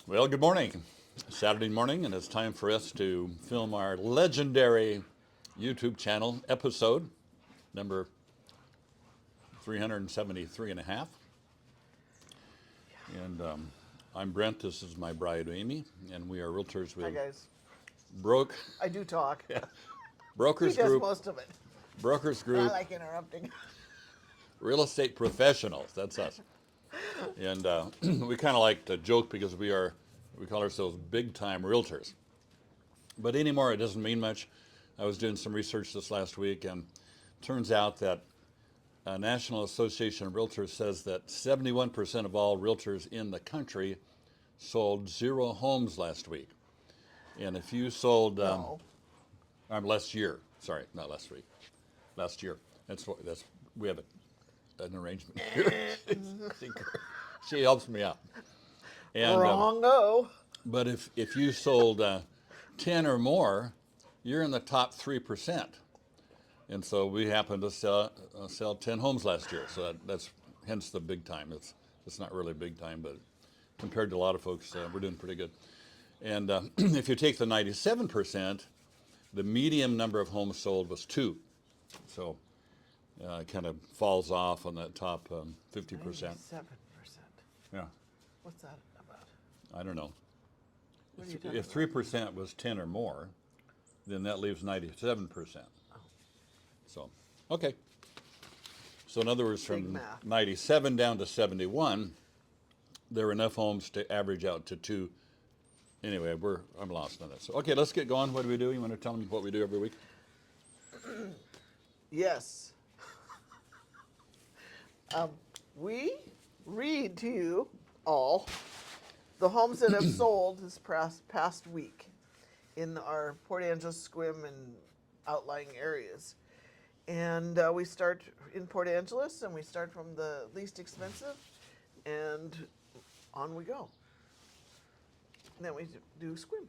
Well, good morning. Saturday morning, and it's time for us to film our legendary YouTube channel episode number 373 and a half. And I'm Brent. This is my bride, Amy, and we are realtors Hi with guys. Broke I do talk. He Brokers does Group, most of it. Brokers I Group, like interrupting. real estate professionals. That's us. And we kind of like to joke because we call ourselves big time realtors. But anymore, it doesn't mean much. I was doing some research this last week, and turns out that National Association of Realtors says that 71% of all realtors in the country sold zero homes last week. And if you sold, No. last year, sorry, not last week, last year. That's we have an arrangement here. She helps me out. And Wrong-o. but if you sold 10 or more, you're in the top 3%. And so we happened to sell 10 homes last year. So that's hence the big time. It's not really big time, but compared to a lot of folks, we're doing pretty good. And if you take the 97%, the median number of homes sold was 2. So it kind of falls off on that top 50%. 97%. Yeah, What's that about? I don't know. What are you talking If 3% was 10 or more, then that leaves 97%. So, okay. So in other words, Big from math. 97 down to 71, there were enough homes to average out to 2. Anyway, I'm lost on this. So, okay, let's get going. What do we do? You want to tell them what we do every week? Yes. We read to you all the homes that have sold this past week in our Port Angeles, Sequim, and outlying areas. And we start in Port Angeles, and we start from the least expensive, and on we go. And then we do Sequim.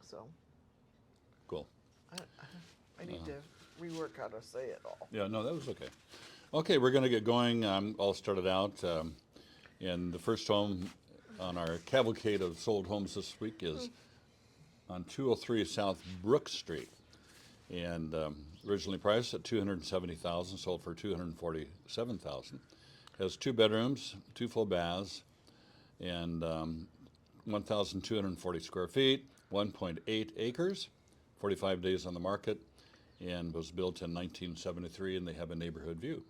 So Cool. I need to rework how to say it all. Yeah, no, that was okay. Okay, we're going to get going. All started out. And the first home on our cavalcade of sold homes this week is on 203 South Brook Street. And originally priced at $270,000, sold for $247,000. Has 2 bedrooms, 2 full baths, and 1,240 square feet, 1.8 acres, 45 days on the market, and was built in 1973. And they have a neighborhood view.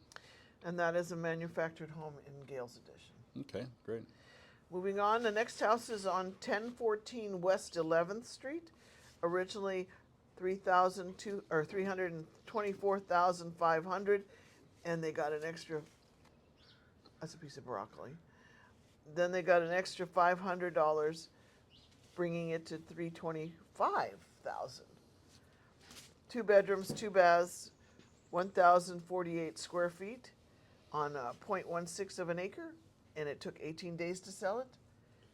And that is a manufactured home in Gale's Edition. Okay, great. Moving on, the next house is on 1014 West 11th Street. Originally 324,500, and they got an extra. That's a piece of broccoli. Then they got an extra $500, bringing it to 325,000. 2 bedrooms, 2 baths, 1,048 square feet on 0.16 of an acre, and it took 18 days to sell it,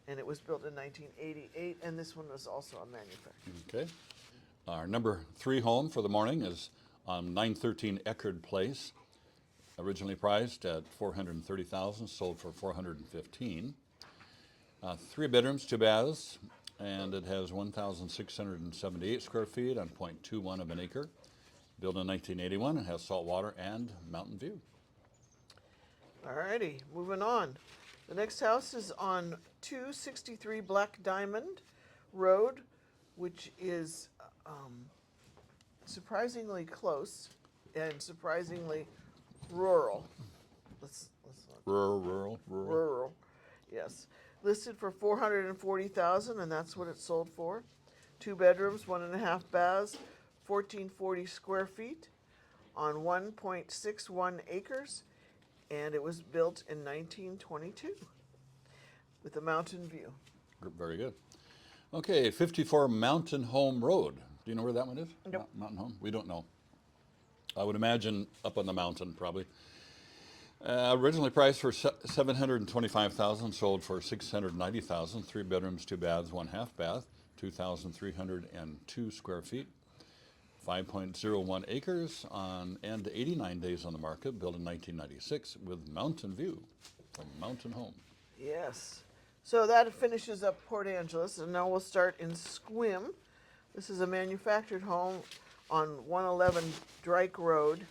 and it was built in 1988, and this one was also a manufacturer. Okay. Our number 3 home for the morning is on 913 Eckerd Place. Originally priced at $430,000, sold for $415,000. 3 bedrooms, 2 baths, and it has 1,678 square feet on 0.21 of an acre. Built in 1981 and has salt water and mountain view. Alrighty, moving on. The next house is on 263 Black Diamond Road, which is surprisingly close and surprisingly rural. Let's not rural. Yes, listed for $440,000, and that's what it sold for. 2 bedrooms, 1.5 baths, 1,440 square feet on 1.61 acres, and it was built in 1922 with a mountain view. Very good. Okay, 54 Mountain Home Road. Do you know where that one is? Nope. Mountain Home? We don't know. I would imagine up on the mountain, probably. Originally priced for $725,000, sold for $690,000. 3 bedrooms, 2 baths, 1.5 bath, 2,302 square feet, 5.01 acres and 89 days on the market. Built in 1996 with mountain view from Mountain Home. Yes. So that finishes up Port Angeles, and now we'll start in Sequim. This is a manufactured home on 111 Drake Road,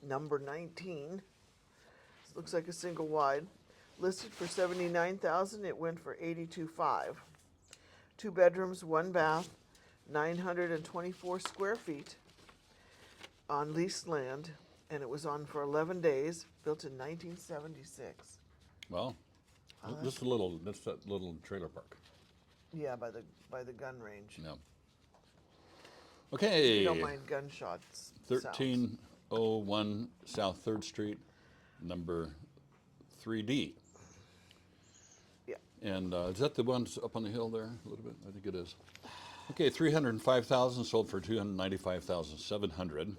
number 19. This looks like a single wide. Listed for $79,000. It went for $82,500. 2 bedrooms, 1 bath, 924 square feet on leased land, and it was on for 11 days. Built in 1976. Well, this is that's that little trailer park. Yeah, by the gun range. Yeah. You Okay. don't mind gunshots. 1301 South 3rd Street, number 3D. Yeah. And is that the ones up on the hill there a little bit? I think it is. Okay, 305,000 sold for 295,700.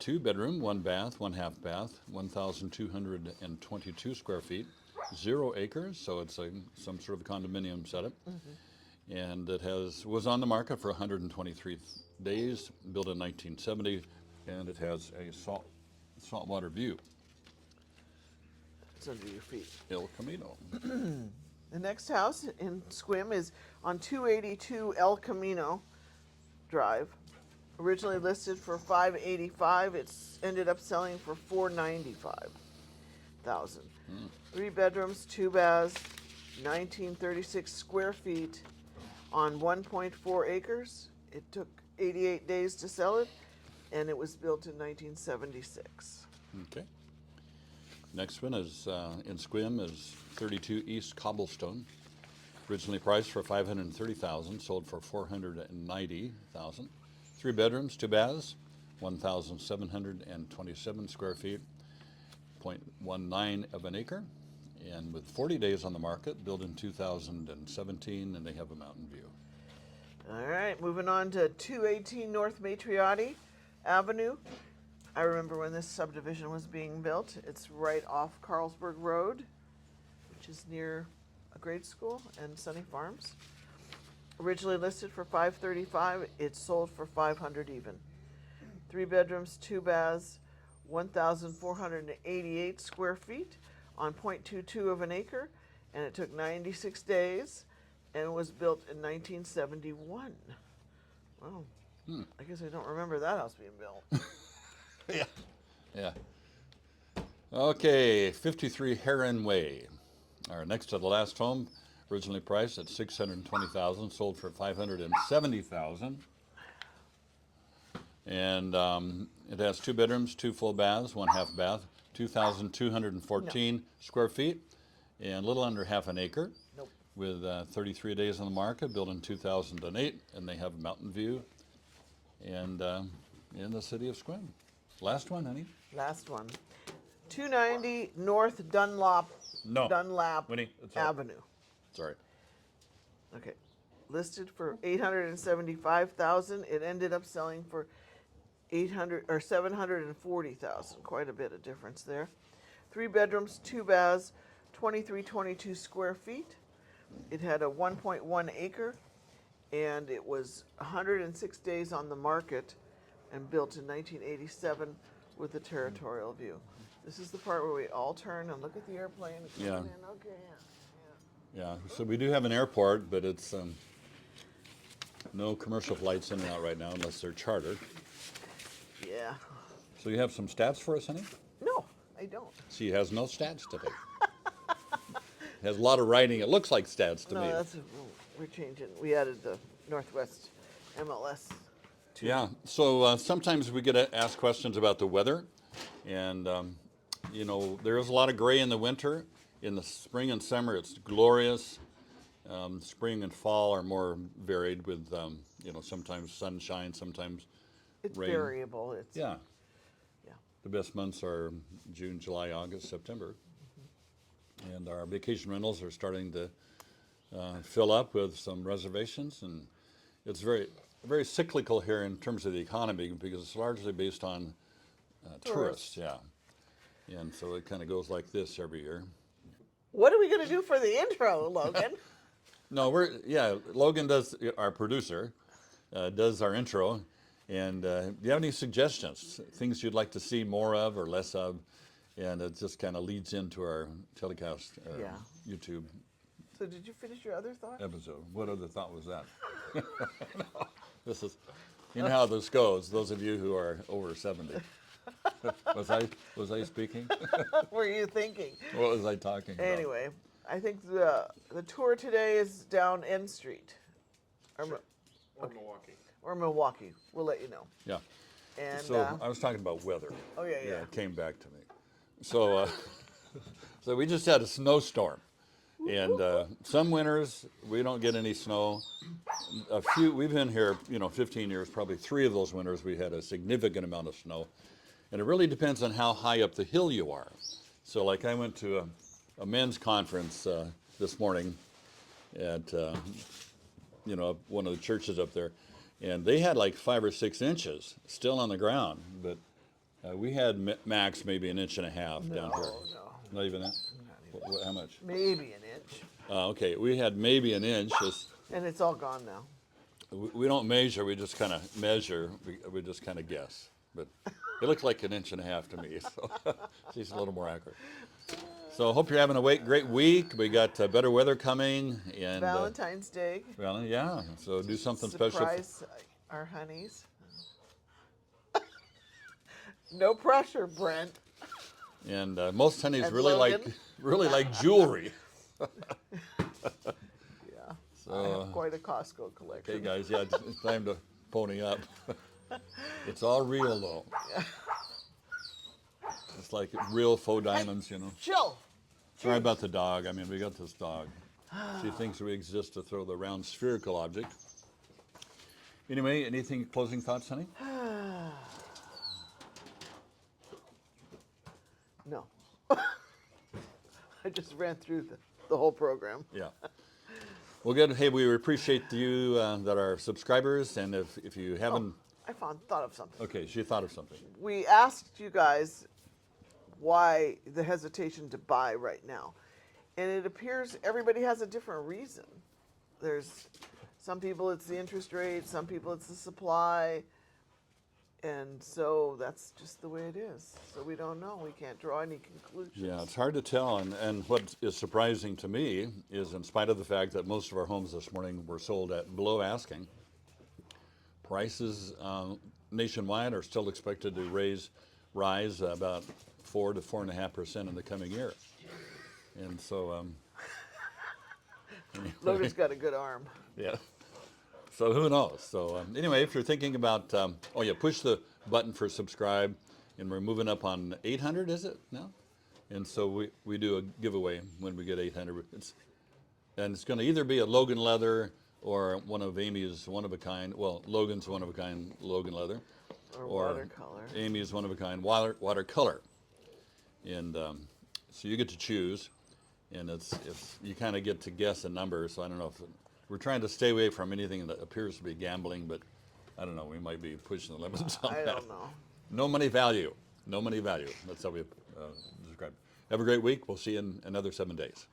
2 bedroom, 1 bath, 1 half bath, 1,222 square feet, 0 acres, so it's some sort of condominium setup. And it was on the market for 123 days, built in 1970, and it has a saltwater view. It's under your feet. El Camino. The next house in Sequim is on 282 El Camino Drive. Originally listed for $585,000. It's ended up selling for $495,000. 3 bedrooms, 2 baths, 1936 square feet on 1.4 acres. It took 88 days to sell it, and it was built in 1976. Okay. Next one is in Sequim is 32 East Cobblestone. Originally priced for $530,000, sold for $490,000. 3 bedrooms, 2 baths, 1,727 square feet, 0.19 of an acre, and with 40 days on the market, built in 2017, and they have a mountain view. All right, moving on to 218 North Matriotti Avenue. I remember when this subdivision was being built. It's right off Carlsberg Road, which is near a grade school and Sunny Farms. Originally listed for $535,000, it sold for $500,000 even. 3 bedrooms, 2 baths, 1,488 square feet on 0.22 of an acre, and it took 96 days, and was built in 1971. Wow. I guess I don't remember that house being built. Yeah. Okay, 53 Heron Way. Our next to the last home, originally priced at $620,000, sold for $570,000. And it has 2 bedrooms, 2 full baths, 1 half bath, 2,214 square feet, and a little under half an acre. Nope. With 33 days on the market, built in 2008, and they have a mountain view, and in the city of Sequim. Last one, honey. Last one. 290 North Dunlap Winnie, it's all- Avenue. Sorry. Okay. Listed for $875,000. It ended up selling for $740,000. Quite a bit of difference there. 3 bedrooms, 2 baths, 2322 square feet. It had a 1.1 acre, and it was 106 days on the market and built in 1987 with a territorial view. This is the part where we all turn and look at the airplane. Yeah. Okay, Yeah, so we do have an airport, but it's no commercial flights in and out right now unless they're chartered. yeah. So you have some stats for us, honey? No, I don't. She has no stats today. Has a lot of writing. It looks like stats to No, me. we're changing. We added the Northwest MLS. Yeah, so sometimes we get asked questions about the weather, and there is a lot of gray in the winter. In the spring and summer, it's glorious. Spring and fall are more varied with, sometimes sunshine, sometimes It's rain. variable. It's Yeah, yeah. the best months are June, July, August, September. And our vacation rentals are starting to fill up with some reservations, and it's very, very cyclical here in terms of the economy because it's largely based on tourists. Yeah, and so it kind of goes like this every year. What are we gonna do for the intro, Logan? No, Logan does, our producer, does our intro, and do you have any suggestions, things you'd like to see more of or less of? And it just kind of leads into our telecast, Yeah. YouTube So did you finish your other thought? episode. What other thought was that? No, this is, you know how this goes. Those of you who are over 70. Was I speaking? What were you thinking? What was I talking about? Anyway, I think the tour today is down N Street. Or, Sure. Or Milwaukee. or Milwaukee. We'll let you know. Yeah. And So I was talking about weather. oh yeah. It came back to me. So, so we just had a snowstorm, and some winters we don't get any snow. A few, we've been here, 15 years. Probably 3 of those winters we had a significant amount of snow, and it really depends on how high up the hill you are. So, like I went to a men's conference this morning at one of the churches up there, and they had like 5 or 6 inches still on the ground, but we had max maybe 1.5 inches down here. No. Not even that? Not even. How much? Maybe an inch. Okay, we had maybe 1 inch. And it's all gone now. We don't measure, we just kind of measure, we just kind of guess. But it looked like 1.5 inches to me, so she's a little more accurate. So I hope you're having a great week. We got better weather coming. And Valentine's Day. well, yeah, so do something special. Surprise our honeys. No pressure, Brent. And most honeys And really Logan. like jewelry. Yeah. So, I have quite a Costco collection. okay, guys, yeah, it's time to pony up. It's all real, though. It's like real faux diamonds, Chill. Sorry about the dog. I mean, we got this dog. She thinks we exist to throw the round spherical object. Anyway, anything closing thoughts, honey? No. I just ran through the whole program. Yeah. Well, good. Hey, we appreciate you that are subscribers, and if you haven't, I thought of something. okay, she thought of something. We asked you guys why the hesitation to buy right now. And it appears everybody has a different reason. There's some people it's the interest rate, some people it's the supply. And so that's just the way it is. So we don't know. We can't draw any conclusions. Yeah, it's hard to tell. And what is surprising to me is, in spite of the fact that most of our homes this morning were sold at below asking, prices nationwide are still expected to rise about 4 to 4.5% in the coming year. And so, anyway. Logan's got a good arm. Yeah. So who knows? So anyway, if you're thinking about, push the button for subscribe, and we're moving up on 800, is it now? And so we do a giveaway when we get 800. And it's going to either be a Logan leather or one of Amy's one-of-a-kind, Logan's one-of-a-kind Logan leather. Or watercolor. Amy's one-of-a-kind watercolor. And so you get to choose, and it's you kind of get to guess a number, so I don't know if we're trying to stay away from anything that appears to be gambling, but I don't know, we might be pushing the limits on I that. don't know. No money value. No money value. That's how we describe it. Have a great week. We'll see you in another 7 days.